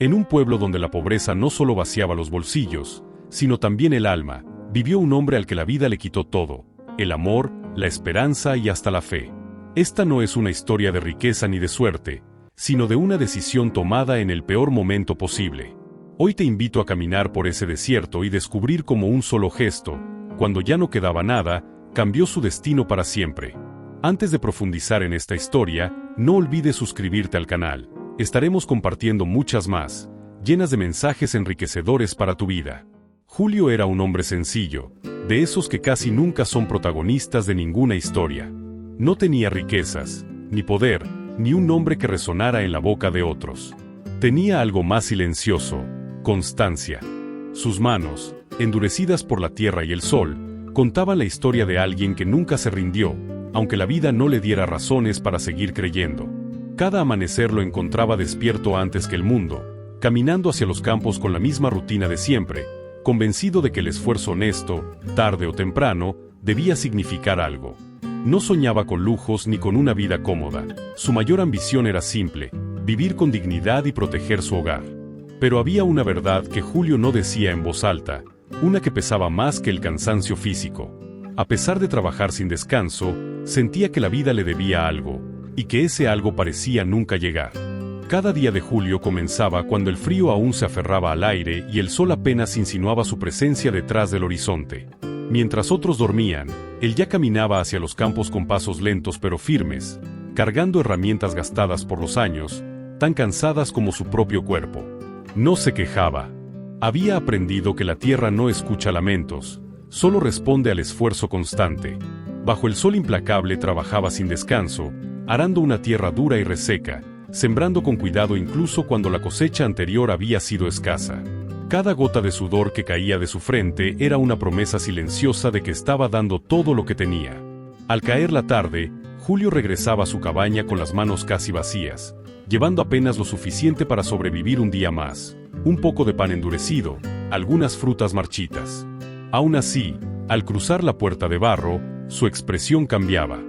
En un pueblo donde la pobreza no solo vaciaba los bolsillos, sino también el alma, vivió un hombre al que la vida le quitó todo: el amor, la esperanza y hasta la fe. Esta no es una historia de riqueza ni de suerte, sino de una decisión tomada en el peor momento posible. Hoy te invito a caminar por ese desierto y descubrir cómo un solo gesto, cuando ya no quedaba nada, cambió su destino para siempre. Antes de profundizar en esta historia, no olvides suscribirte al canal. Estaremos compartiendo muchas más, llenas de mensajes enriquecedores para tu vida. Julio era un hombre sencillo, de esos que casi nunca son protagonistas de ninguna historia. No tenía riquezas, ni poder, ni un nombre que resonara en la boca de otros. Tenía algo más silencioso: constancia. Sus manos, endurecidas por la tierra y el sol, contaban la historia de alguien que nunca se rindió, aunque la vida no le diera razones para seguir creyendo. Cada amanecer lo encontraba despierto antes que el mundo, caminando hacia los campos con la misma rutina de siempre, convencido de que el esfuerzo honesto, tarde o temprano, debía significar algo. No soñaba con lujos ni con una vida cómoda. Su mayor ambición era simple: vivir con dignidad y proteger su hogar. Pero había una verdad que Julio no decía en voz alta, una que pesaba más que el cansancio físico. A pesar de trabajar sin descanso, sentía que la vida le debía algo, y que ese algo parecía nunca llegar. Cada día de Julio comenzaba cuando el frío aún se aferraba al aire y el sol apenas insinuaba su presencia detrás del horizonte. Mientras otros dormían, él ya caminaba hacia los campos con pasos lentos pero firmes, cargando herramientas gastadas por los años, tan cansadas como su propio cuerpo. No se quejaba. Había aprendido que la tierra no escucha lamentos, solo responde al esfuerzo constante. Bajo el sol implacable trabajaba sin descanso, arando una tierra dura y reseca, sembrando con cuidado incluso cuando la cosecha anterior había sido escasa. Cada gota de sudor que caía de su frente era una promesa silenciosa de que estaba dando todo lo que tenía. Al caer la tarde, Julio regresaba a su cabaña con las manos casi vacías, llevando apenas lo suficiente para sobrevivir un día más: un poco de pan endurecido, algunas frutas marchitas. Aún así, al cruzar la puerta de barro, su expresión cambiaba.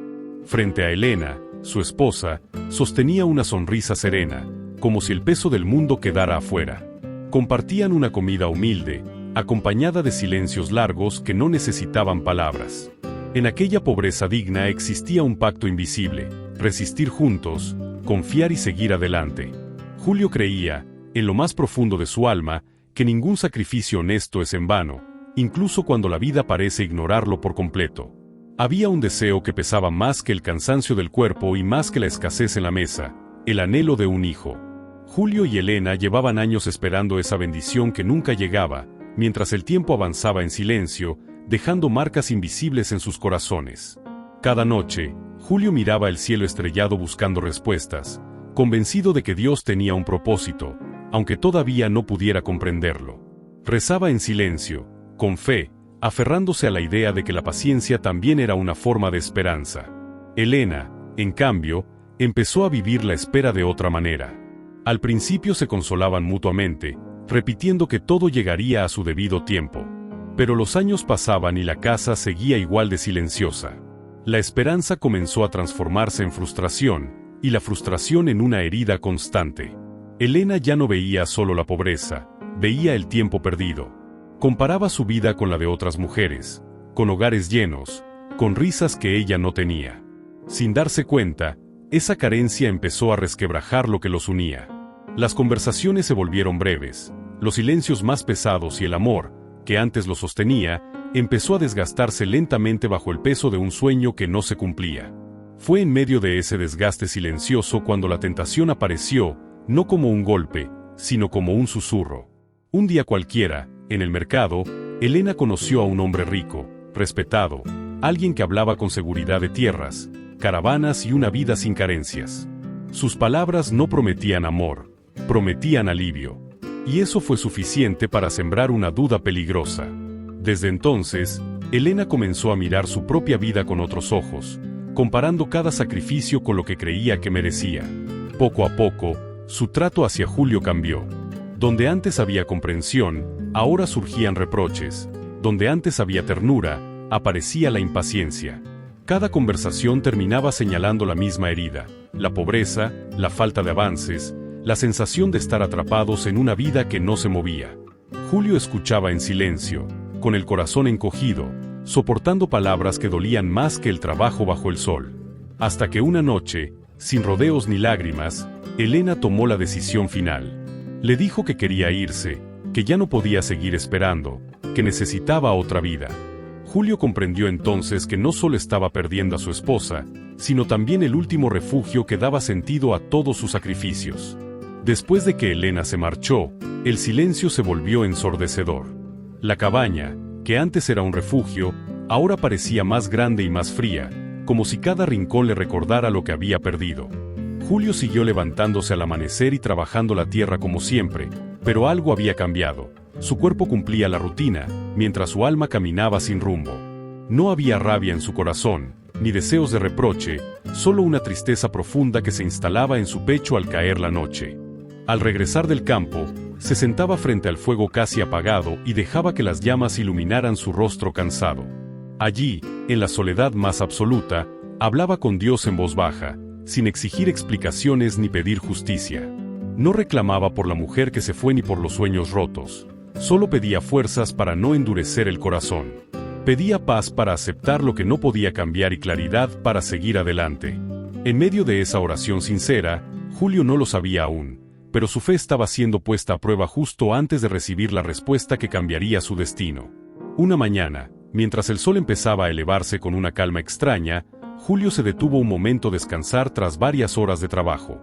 Frente a Elena, su esposa, sostenía una sonrisa serena, como si el peso del mundo quedara afuera. Compartían una comida humilde, acompañada de silencios largos que no necesitaban palabras. En aquella pobreza digna existía un pacto invisible: resistir juntos, confiar y seguir adelante. Julio creía, en lo más profundo de su alma, que ningún sacrificio honesto es en vano, incluso cuando la vida parece ignorarlo por completo. Había un deseo que pesaba más que el cansancio del cuerpo y más que la escasez en la mesa: el anhelo de un hijo. Julio y Elena llevaban años esperando esa bendición que nunca llegaba, mientras el tiempo avanzaba en silencio, dejando marcas invisibles en sus corazones. Cada noche, Julio miraba el cielo estrellado buscando respuestas, convencido de que Dios tenía un propósito, aunque todavía no pudiera comprenderlo. Rezaba en silencio, con fe, aferrándose a la idea de que la paciencia también era una forma de esperanza. Elena, en cambio, empezó a vivir la espera de otra manera. Al principio se consolaban mutuamente, repitiendo que todo llegaría a su debido tiempo. Pero los años pasaban y la casa seguía igual de silenciosa. La esperanza comenzó a transformarse en frustración, y la frustración en una herida constante. Elena ya no veía solo la pobreza, veía el tiempo perdido. Comparaba su vida con la de otras mujeres, con hogares llenos, con risas que ella no tenía. Sin darse cuenta, esa carencia empezó a resquebrajar lo que los unía. Las conversaciones se volvieron breves, los silencios más pesados y el amor, que antes lo sostenía, empezó a desgastarse lentamente bajo el peso de un sueño que no se cumplía. Fue en medio de ese desgaste silencioso cuando la tentación apareció, no como un golpe, sino como un susurro. Un día cualquiera, en el mercado, Elena conoció a un hombre rico, respetado, alguien que hablaba con seguridad de tierras, caravanas y una vida sin carencias. Sus palabras no prometían amor, prometían alivio. Y eso fue suficiente para sembrar una duda peligrosa. Desde entonces, Elena comenzó a mirar su propia vida con otros ojos, comparando cada sacrificio con lo que creía que merecía. Poco a poco, su trato hacia Julio cambió. Donde antes había comprensión, ahora surgían reproches. Donde antes había ternura, aparecía la impaciencia. Cada conversación terminaba señalando la misma herida: la pobreza, la falta de avances, la sensación de estar atrapados en una vida que no se movía. Julio escuchaba en silencio, con el corazón encogido, soportando palabras que dolían más que el trabajo bajo el sol. Hasta que una noche, sin rodeos ni lágrimas, Elena tomó la decisión final. Le dijo que quería irse, que ya no podía seguir esperando, que necesitaba otra vida. Julio comprendió entonces que no solo estaba perdiendo a su esposa, sino también el último refugio que daba sentido a todos sus sacrificios. Después de que Elena se marchó, el silencio se volvió ensordecedor. La cabaña, que antes era un refugio, ahora parecía más grande y más fría, como si cada rincón le recordara lo que había perdido. Julio siguió levantándose al amanecer y trabajando la tierra como siempre, pero algo había cambiado. Su cuerpo cumplía la rutina, mientras su alma caminaba sin rumbo. No había rabia en su corazón, ni deseos de reproche, solo una tristeza profunda que se instalaba en su pecho al caer la noche. Al regresar del campo, se sentaba frente al fuego casi apagado y dejaba que las llamas iluminaran su rostro cansado. Allí, en la soledad más absoluta, hablaba con Dios en voz baja, sin exigir explicaciones ni pedir justicia. No reclamaba por la mujer que se fue ni por los sueños rotos. Solo pedía fuerzas para no endurecer el corazón. Pedía paz para aceptar lo que no podía cambiar y claridad para seguir adelante. En medio de esa oración sincera, Julio no lo sabía aún, pero su fe estaba siendo puesta a prueba justo antes de recibir la respuesta que cambiaría su destino. Una mañana, mientras el sol empezaba a elevarse con una calma extraña, Julio se detuvo un momento a descansar tras varias horas de trabajo.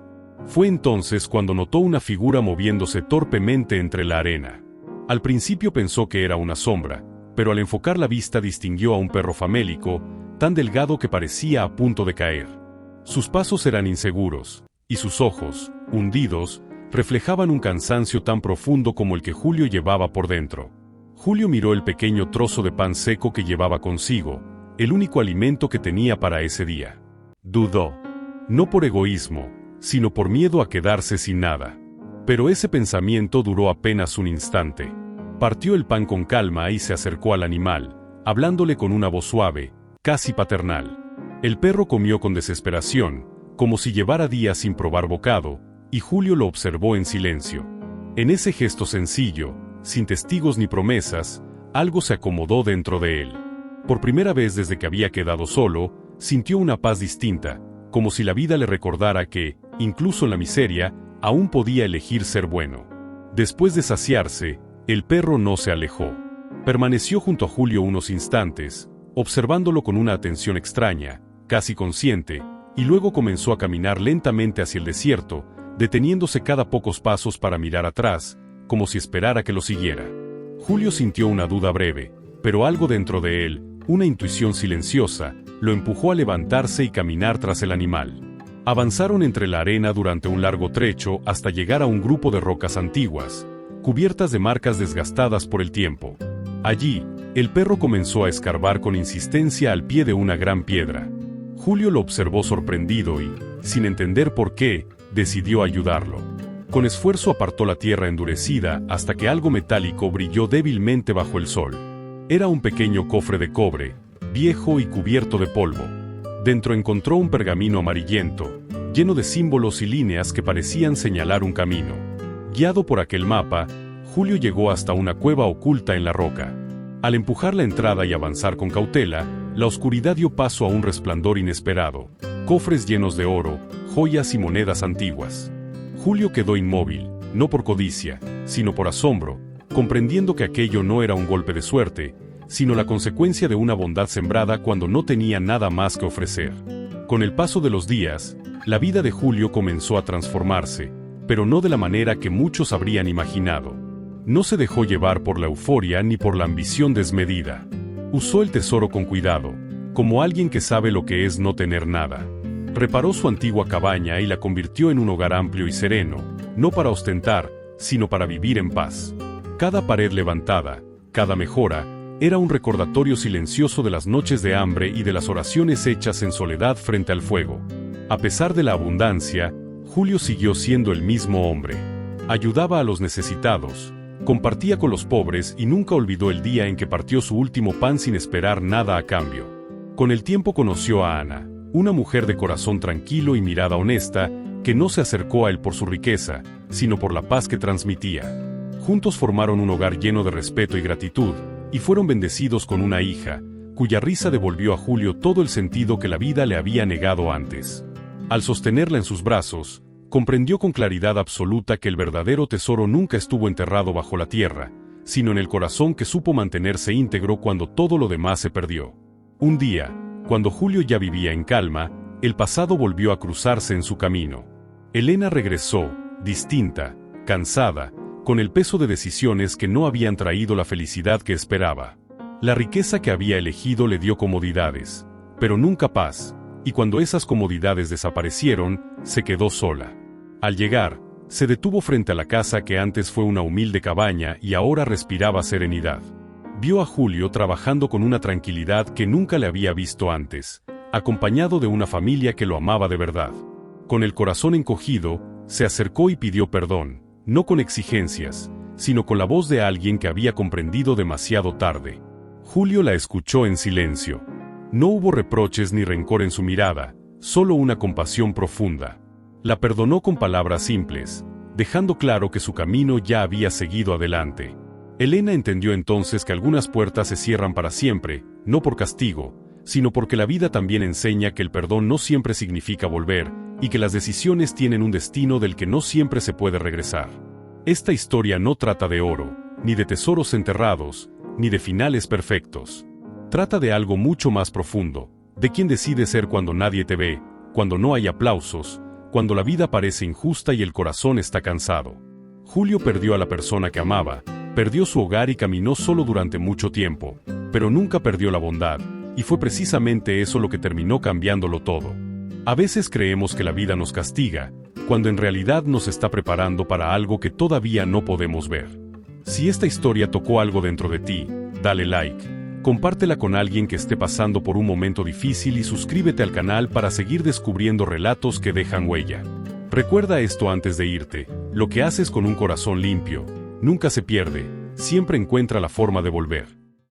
Fue entonces cuando notó una figura moviéndose torpemente entre la arena. Al principio pensó que era una sombra, pero al enfocar la vista distinguió a un perro famélico, tan delgado que parecía a punto de caer. Sus pasos eran inseguros, y sus ojos, hundidos, reflejaban un cansancio tan profundo como el que Julio llevaba por dentro. Julio miró el pequeño trozo de pan seco que llevaba consigo, el único alimento que tenía para ese día. Dudó, no por egoísmo, sino por miedo a quedarse sin nada. Pero ese pensamiento duró apenas un instante. Partió el pan con calma y se acercó al animal, hablándole con una voz suave, casi paternal. El perro comió con desesperación, como si llevara días sin probar bocado, y Julio lo observó en silencio. En ese gesto sencillo, sin testigos ni promesas, algo se acomodó dentro de él. Por primera vez desde que había quedado solo, sintió una paz distinta, como si la vida le recordara que, incluso en la miseria, aún podía elegir ser bueno. Después de saciarse, el perro no se alejó. Permaneció junto a Julio unos instantes, observándolo con una atención extraña, casi consciente, y luego comenzó a caminar lentamente hacia el desierto, deteniéndose cada pocos pasos para mirar atrás, como si esperara que lo siguiera. Julio sintió una duda breve, pero algo dentro de él, una intuición silenciosa, lo empujó a levantarse y caminar tras el animal. Avanzaron entre la arena durante un largo trecho hasta llegar a un grupo de rocas antiguas, cubiertas de marcas desgastadas por el tiempo. Allí, el perro comenzó a escarbar con insistencia al pie de una gran piedra. Julio lo observó sorprendido y, sin entender por qué, decidió ayudarlo. Con esfuerzo apartó la tierra endurecida hasta que algo metálico brilló débilmente bajo el sol. Era un pequeño cofre de cobre, viejo y cubierto de polvo. Dentro encontró un pergamino amarillento, lleno de símbolos y líneas que parecían señalar un camino. Guiado por aquel mapa, Julio llegó hasta una cueva oculta en la roca. Al empujar la entrada y avanzar con cautela, la oscuridad dio paso a un resplandor inesperado, cofres llenos de oro, joyas y monedas antiguas. Julio quedó inmóvil, no por codicia, sino por asombro, comprendiendo que aquello no era un golpe de suerte, sino la consecuencia de una bondad sembrada cuando no tenía nada más que ofrecer. Con el paso de los días, la vida de Julio comenzó a transformarse, pero no de la manera que muchos habrían imaginado. No se dejó llevar por la euforia ni por la ambición desmedida. Usó el tesoro con cuidado, como alguien que sabe lo que es no tener nada. Reparó su antigua cabaña y la convirtió en un hogar amplio y sereno, no para ostentar, sino para vivir en paz. Cada pared levantada, cada mejora, era un recordatorio silencioso de las noches de hambre y de las oraciones hechas en soledad frente al fuego. A pesar de la abundancia, Julio siguió siendo el mismo hombre. Ayudaba a los necesitados, compartía con los pobres y nunca olvidó el día en que partió su último pan sin esperar nada a cambio. Con el tiempo conoció a Ana, una mujer de corazón tranquilo y mirada honesta, que no se acercó a él por su riqueza, sino por la paz que transmitía. Juntos formaron un hogar lleno de respeto y gratitud, y fueron bendecidos con una hija, cuya risa devolvió a Julio todo el sentido que la vida le había negado antes. Al sostenerla en sus brazos, comprendió con claridad absoluta que el verdadero tesoro nunca estuvo enterrado bajo la tierra, sino en el corazón que supo mantenerse íntegro cuando todo lo demás se perdió. Un día, cuando Julio ya vivía en calma, el pasado volvió a cruzarse en su camino. Elena regresó, distinta, cansada, con el peso de decisiones que no habían traído la felicidad que esperaba. La riqueza que había elegido le dio comodidades, pero nunca paz, y cuando esas comodidades desaparecieron, se quedó sola. Al llegar, se detuvo frente a la casa que antes fue una humilde cabaña y ahora respiraba serenidad. Vio a Julio trabajando con una tranquilidad que nunca le había visto antes, acompañado de una familia que lo amaba de verdad. Con el corazón encogido, se acercó y pidió perdón, no con exigencias, sino con la voz de alguien que había comprendido demasiado tarde. Julio la escuchó en silencio. No hubo reproches ni rencor en su mirada, solo una compasión profunda. La perdonó con palabras simples, dejando claro que su camino ya había seguido adelante. Elena entendió entonces que algunas puertas se cierran para siempre, no por castigo, sino porque la vida también enseña que el perdón no siempre significa volver, y que las decisiones tienen un destino del que no siempre se puede regresar. Esta historia no trata de oro, ni de tesoros enterrados, ni de finales perfectos. Trata de algo mucho más profundo, de quién decide ser cuando nadie te ve, cuando no hay aplausos, cuando la vida parece injusta y el corazón está cansado. Julio perdió a la persona que amaba, perdió su hogar y caminó solo durante mucho tiempo, pero nunca perdió la bondad, y fue precisamente eso lo que terminó cambiándolo todo. A veces creemos que la vida nos castiga, cuando en realidad nos está preparando para algo que todavía no podemos ver. Si esta historia tocó algo dentro de ti, dale like. Compártela con alguien que esté pasando por un momento difícil y suscríbete al canal para seguir descubriendo relatos que dejan huella. Recuerda esto antes de irte: lo que haces con un corazón limpio nunca se pierde, siempre encuentra la forma de volver.